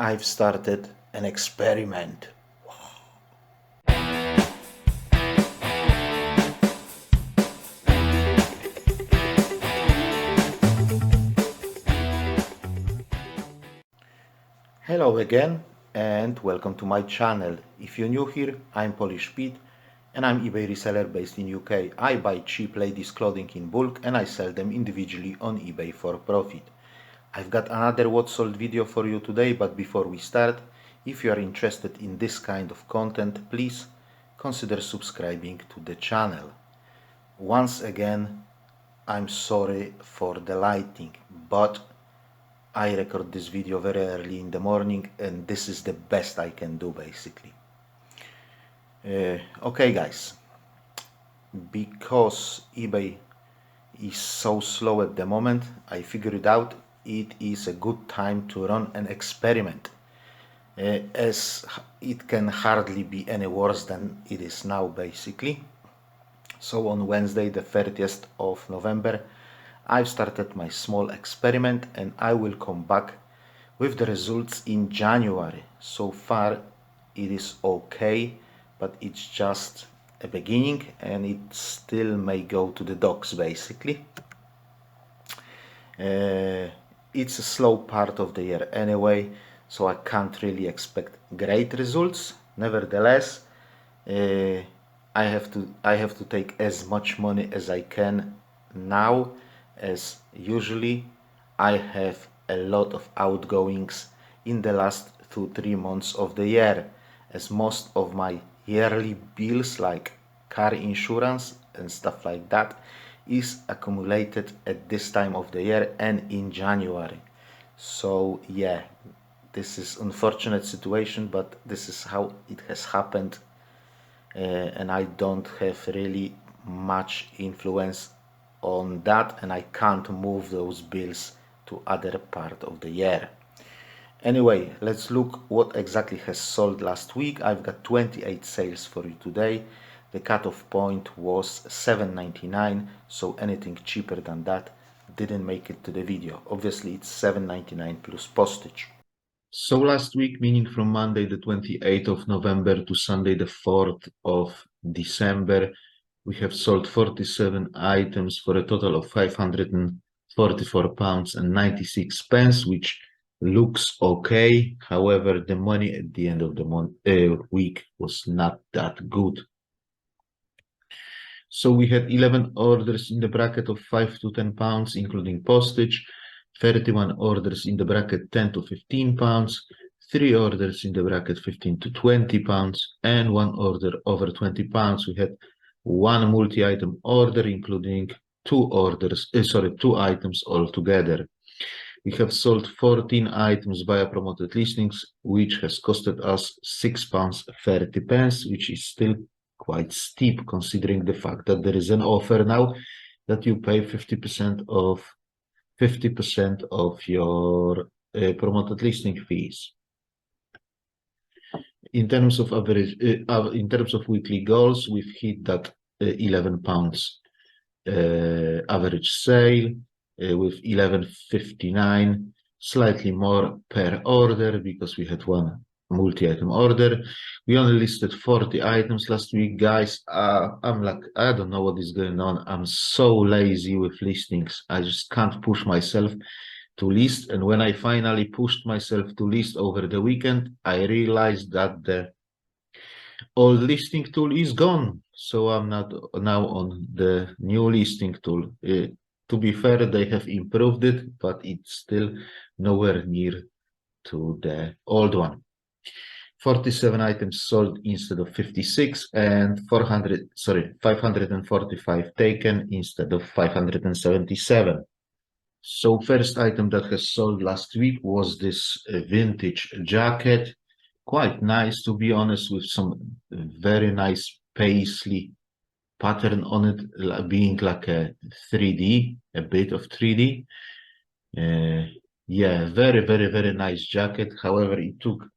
I've started an experiment. Hello again and welcome to my channel. If you're new here, I'm Polish Pete and I'm eBay reseller based in UK. I buy cheap ladies clothing in bulk and I sell them individually on eBay for profit. I've got another what sold video for you today, but before we start, if you are interested in this kind of content, please consider subscribing to the channel. Once again, I'm sorry for the lighting, but I record this video very early in the morning and this is the best I can do basically. Okay guys, because eBay is so slow at the moment, I figured out it is a good time to run an experiment, as it can hardly be any worse than it is now basically. So on Wednesday the 30th of November I've started my small experiment and I will come back with the results in January. So far it is okay, but it's just a beginning and it still may go to the dogs basically. It's a slow part of the year anyway, so I can't really expect great results. Nevertheless, I have to take as much money as I can now, as usually I have a lot of outgoings in the last 2-3 months of the year, as most of my yearly bills like car insurance and stuff like that is accumulated at this time of the year and in January. So yeah, this is unfortunate situation, but this is how it has happened, and I don't have really much influence on that, and I can't move those bills to other part of the year. Anyway, let's look what exactly has sold last week. I've got 28 sales for you today. The cutoff point was $7.99, so anything cheaper than that didn't make it to the video. Obviously it's $7.99 plus postage. So last week, meaning from Monday the 28th of November to Sunday the 4th of December, we have sold 47 items for a total of £544 and 96 pence, which looks okay. However, the money at the end of the week was not that good. So we had 11 orders in the bracket of 5 to 10 pounds, including postage, 31 orders in the bracket 10 to 15 pounds, 3 orders in the bracket 15 to 20 pounds, and 1 order over 20 pounds. We had 1 multi-item order, including 2 items altogether. We have sold 14 items via promoted listings, which has costed us £6.30, which is still quite steep considering the fact that there is an offer now that you pay 50% of your promoted listing fees. In terms of average, in terms of weekly goals, we've hit that £11 average sale with 11.59, slightly more per order because we had 1 multi-item order. We only listed 40 items last week, guys. I'm like, I don't know what is going on. I'm so lazy with listings. I just can't push myself to list. And when I finally pushed myself to list over the weekend, I realized that the old listing tool is gone. So I'm not now on the new listing tool. To be fair, they have improved it, but it's still nowhere near to the old one. 47 items sold instead of 56, and 545 taken instead of 577. So first item that has sold last week was this vintage jacket. Quite nice, to be honest, with some very nice paisley pattern on it, being like a 3D, a bit of 3D. Yeah, very nice jacket. However, it took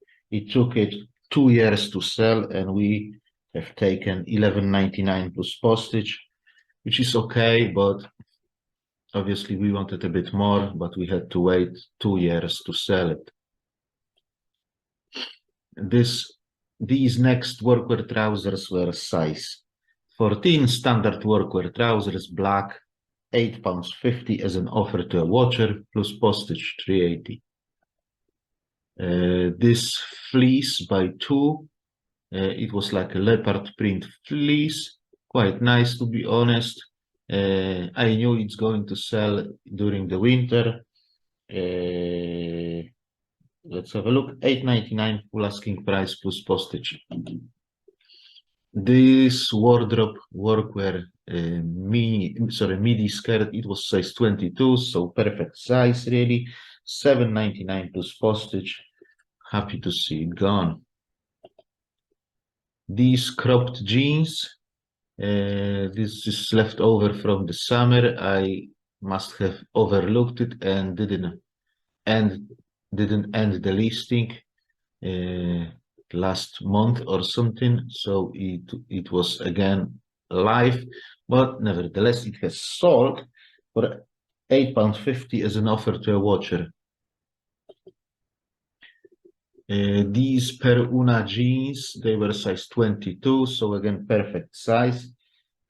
it 2 years to sell, and we have taken $11.99 plus postage, which is okay, but obviously we wanted a bit more, but we had to wait 2 years to sell it. These next workwear trousers were size 14, standard workwear trousers, black, £8.50 as an offer to a watcher, plus postage, 380. This fleece by two, it was like a leopard print fleece, quite nice to be honest. I knew it's going to sell during the winter. Let's have a look. $8.99 full asking price plus postage. This wardrobe workwear midi skirt, it was size 22, so perfect size really. $7.99 plus postage. Happy to see it gone. These cropped jeans, this is left over from the summer. I must have overlooked it and didn't end the listing last month or something, so it was again live, but nevertheless it has sold for £8.50 as an offer to a watcher. These Per Una jeans, they were size 22, so again perfect size.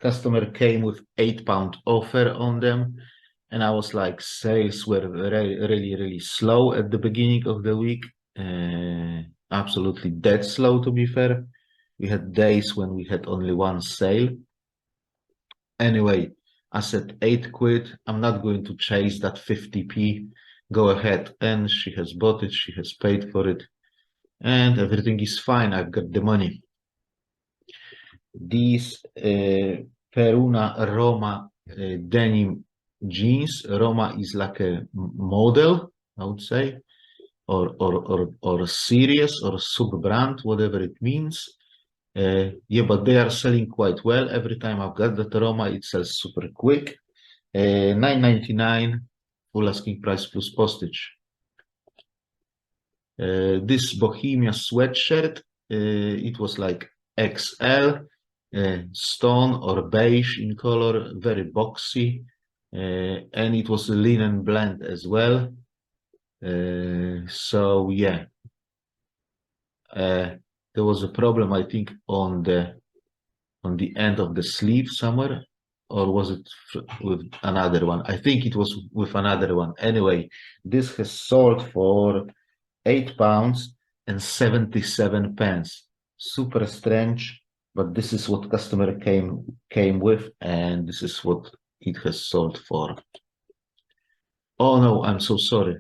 Customer came with £8 offer on them, and I was like, sales were really slow at the beginning of the week. Absolutely dead slow, to be fair. We had days when we had only one sale. Anyway, I said £8. I'm not going to chase that 50p. Go ahead. And she has bought it. She has paid for it. And everything is fine. I've got the money. These Peruna Roma denim jeans. Roma is like a model, I would say, or a series or a sub-brand, whatever it means. Yeah, but they are selling quite well. Every time I've got the Roma, it sells super quick. $9.99 full asking price plus postage. This Bohemia sweatshirt, it was like XL, stone or beige in color, very boxy, and it was a linen blend as well. So yeah, there was a problem, I think, on the end of the sleeve somewhere, or was it with another one? I think it was with another one. Anyway, this has sold for £8.77. Super strange, but this is what customer came with, and this is what it has sold for. Oh no, I'm so sorry.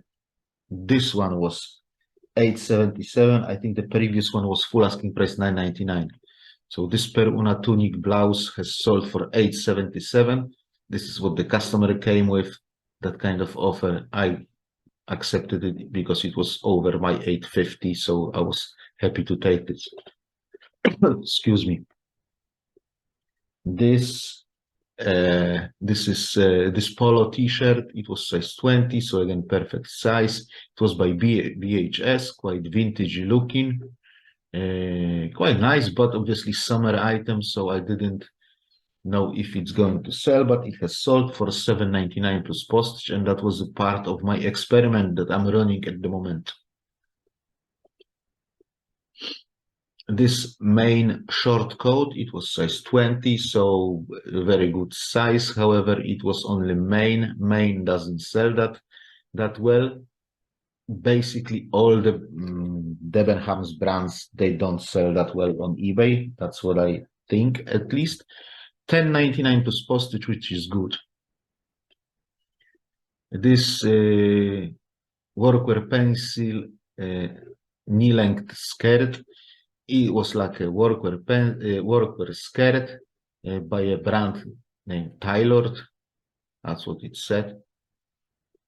This one was $8.77. I think the previous one was full asking price $9.99. So this Per Una tunic blouse has sold for $8.77. This is what the customer came with. That kind of offer, I accepted it because it was over my $8.50, so I was happy to take this. Excuse me. This this polo t-shirt. It was size 20, so again perfect size. It was by BHS, quite vintage looking, quite nice, but obviously summer item, so I didn't know if it's going to sell, but it has sold for $7.99 plus postage, and that was a part of my experiment that I'm running at the moment. This main short coat, it was size 20, so very good size. However, it was only main. Main doesn't sell that well. Basically, all the Debenhams brands, they don't sell that well on eBay. That's what I think, at least. $10.99 plus postage, which is good. This workwear pencil knee-length skirt. It was like a workwear skirt by a brand named Tailored. That's what it said.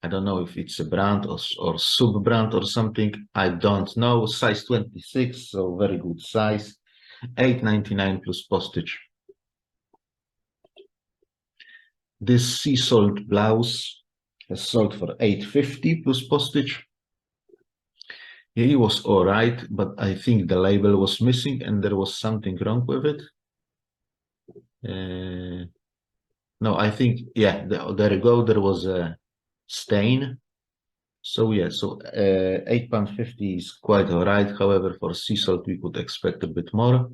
I don't know if it's a brand or sub-brand or something. I don't know. Size 26, so very good size. $8.99 plus postage. This sea salt blouse has sold for $8.50 plus postage. Yeah, it was all right, but I think the label was missing and there was something wrong with it. No, I think, yeah, there you go. There was a stain. So yeah, so £8.50 is quite all right. However, for sea salt, we could expect a bit more.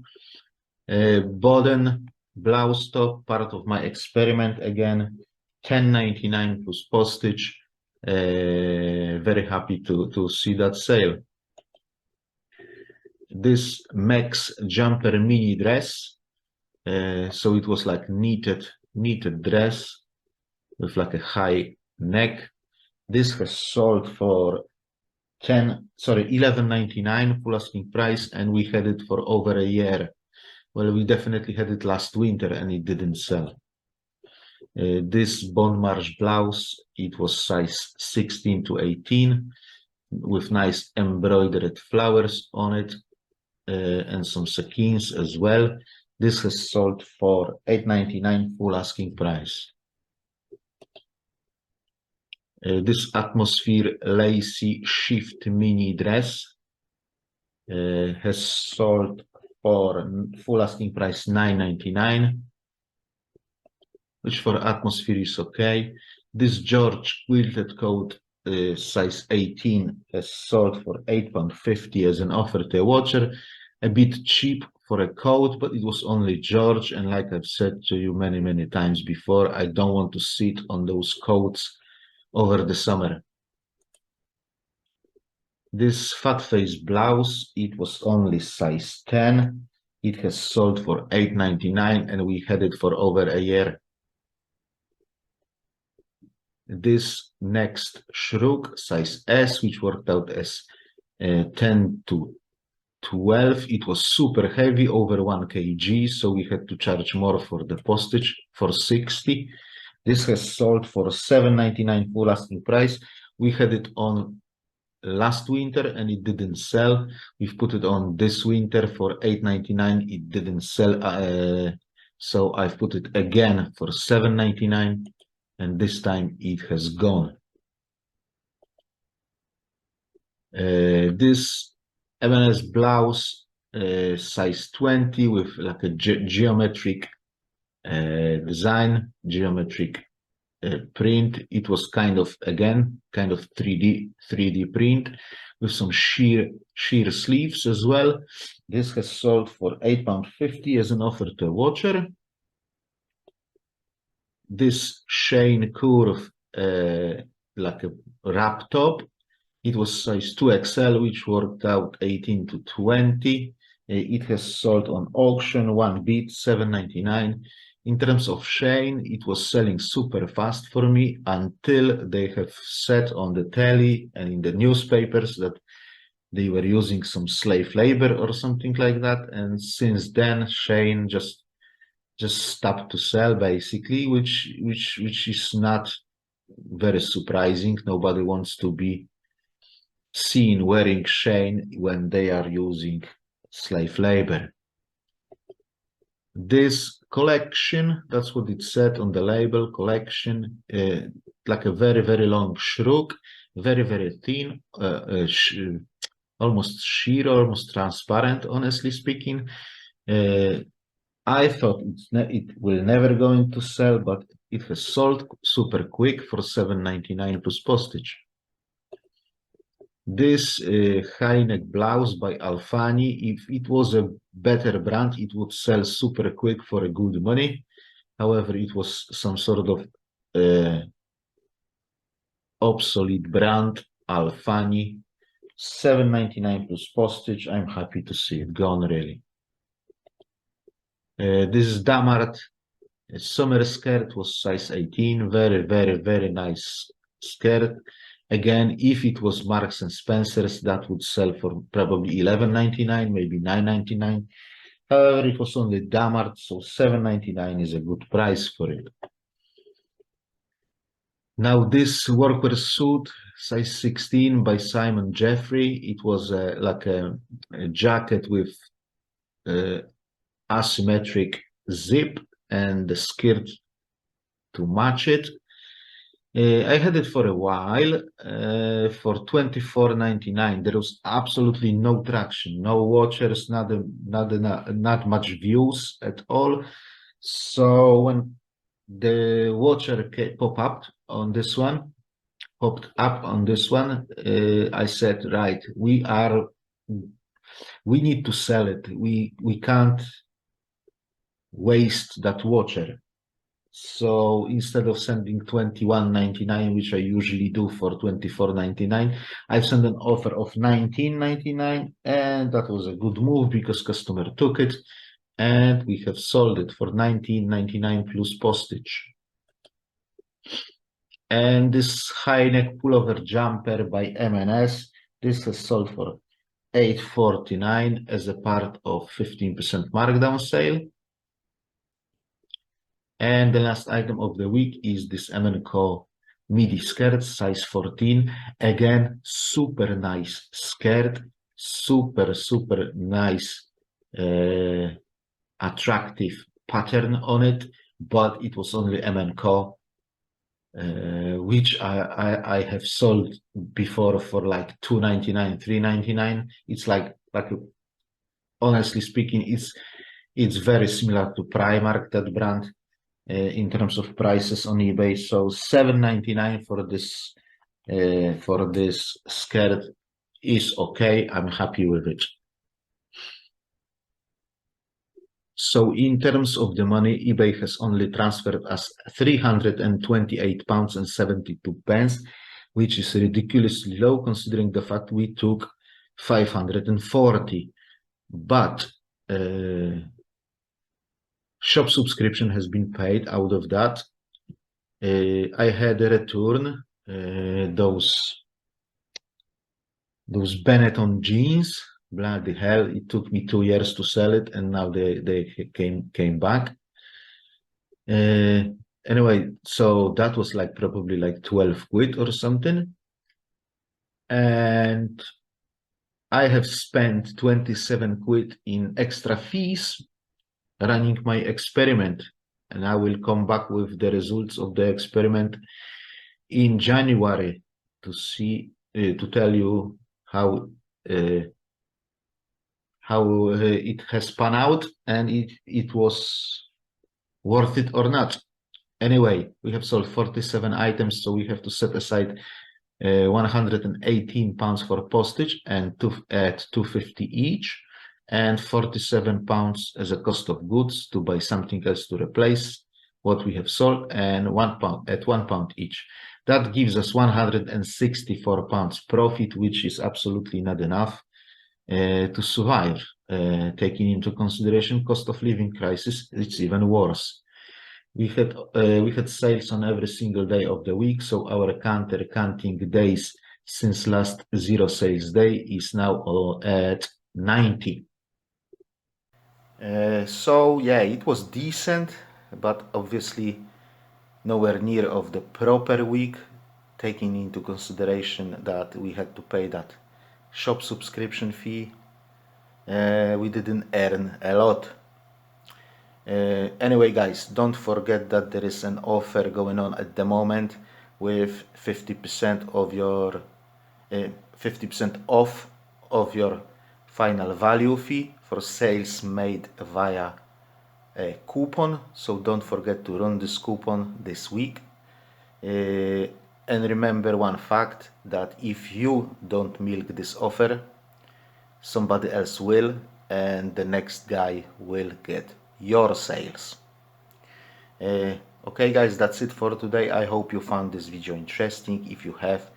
Boden blouse top, part of my experiment again, 10.99 plus postage. Very happy to see that sale. This Max jumper mini dress. So it was like knitted dress with like a high neck. This has sold for 11.99 full asking price, and we had it for over a year. Well, we definitely had it last winter and it didn't sell. This Bon Marche blouse, it was size 16 to 18 with nice embroidered flowers on it and some sequins as well. This has sold for $8.99 full asking price. This Atmosphere Lacy Shift mini dress has sold for full asking price $9.99, which for Atmosphere is okay. This George quilted coat size 18 has sold for £8.50 as an offer to a watcher. A bit cheap for a coat, but it was only George, and like I've said to you many times before, I don't want to sit on those coats over the summer. This fat face blouse, it was only size 10. It has sold for $8.99 and we had it for over a year. This next Shrook size S, which worked out as 10 to 12, it was super heavy, over 1 kg, so we had to charge more for the postage for 60. This has sold for $7.99 full asking price. We had it on last winter and it didn't sell. We've put it on this winter for $8.99. It didn't sell, so I've put it again for $7.99, and this time it has gone. This M&S blouse, size 20 with like a geometric design, geometric print. It was kind of 3D print with some sheer sleeves as well. This has sold for £8.50 as an offer to a watcher. This Shane Curve like a wrap top, it was size 2XL, which worked out 18 to 20. It has sold on auction, one bid, $7.99. In terms of Shane, it was selling super fast for me until they have said on the telly and in the newspapers that they were using some slave labor or something like that. And since then, Shane just stopped to sell basically, which is not very surprising. Nobody wants to be seen wearing Shane when they are using slave labor. This collection, that's what it said on the label, collection, like a very long shrook, very thin, almost sheer, almost transparent, honestly speaking. I thought it will never going to sell, but it has sold super quick for $7.99 plus postage. This high neck blouse by Alfani, if it was a better brand, it would sell super quick for a good money. However, it was some sort of obsolete brand, Alfani, $7.99 plus postage. I'm happy to see it gone, really. This is Damart summer skirt, was size 18, very nice skirt. Again, if it was Marks and Spencer's, that would sell for probably $11.99, maybe $9.99. However, it was only Damart, so $7.99 is a good price for it. Now this workwear suit, size 16 by Simon Jeffrey. It was like a jacket with asymmetric zip and the skirt to match it. I had it for a while for $24.99. There was absolutely no traction, no watchers, not much views at all. So when the watcher pop up on this one, popped up on this one, I said, right, we need to sell it. We can't waste that voucher. So instead of sending 21.99, which I usually do for 24.99, I've sent an offer of 19.99, and that was a good move because customer took it, and we have sold it for 19.99 plus postage. And this high neck pullover jumper by M&S, this has sold for 8.49 as a part of 15% markdown sale. And the last item of the week is this M&Co midi skirt, size 14. Again, super nice skirt, super nice, attractive pattern on it, but it was only M&Co, which I have sold before for like $2.99, $3.99. It's like honestly speaking, it's very similar to Primark, that brand. In terms of prices on eBay, so $7.99 for this skirt is okay. I'm happy with it. So in terms of the money, eBay has only transferred us £328 and 72 pence, which is ridiculously low considering the fact we took 540. But shop subscription has been paid out of that. I had a return those Benetton jeans. Bloody hell! It took me 2 years to sell it, and now they came back. Anyway, so that was like probably like 12 quid or something, and I have spent 27 quid in extra fees running my experiment, and I will come back with the results of the experiment in January to see to tell you how it has spun out and it was worth it or not. Anyway, we have sold 47 items, so we have to set aside £118 for postage and at 250 each, and £47 as a cost of goods to buy something else to replace what we have sold, and £1 at £1 each. That gives us £164 profit, which is absolutely not enough to survive. Taking into consideration cost of living crisis, it's even worse. We had sales on every single day of the week, so our counting days since last zero sales day is now at 90. So yeah, it was decent, but obviously nowhere near of the proper week, taking into consideration that we had to pay that shop subscription fee. We didn't earn a lot. Anyway, guys, don't forget that there is an offer going on at the moment with 50% of your 50% off of your final value fee for sales made via a coupon. So don't forget to run this coupon this week. And remember one fact, that if you don't milk this offer, somebody else will, and the next guy will get your sales. Okay guys, that's it for today. I hope you found this video interesting. If you have,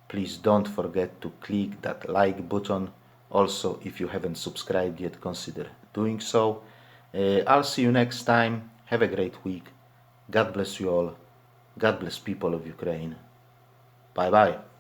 please don't forget to click that like button. Also, if you haven't subscribed yet, consider doing so. I'll see you next time. Have a great week. God bless you all. God bless people of Ukraine. Bye bye.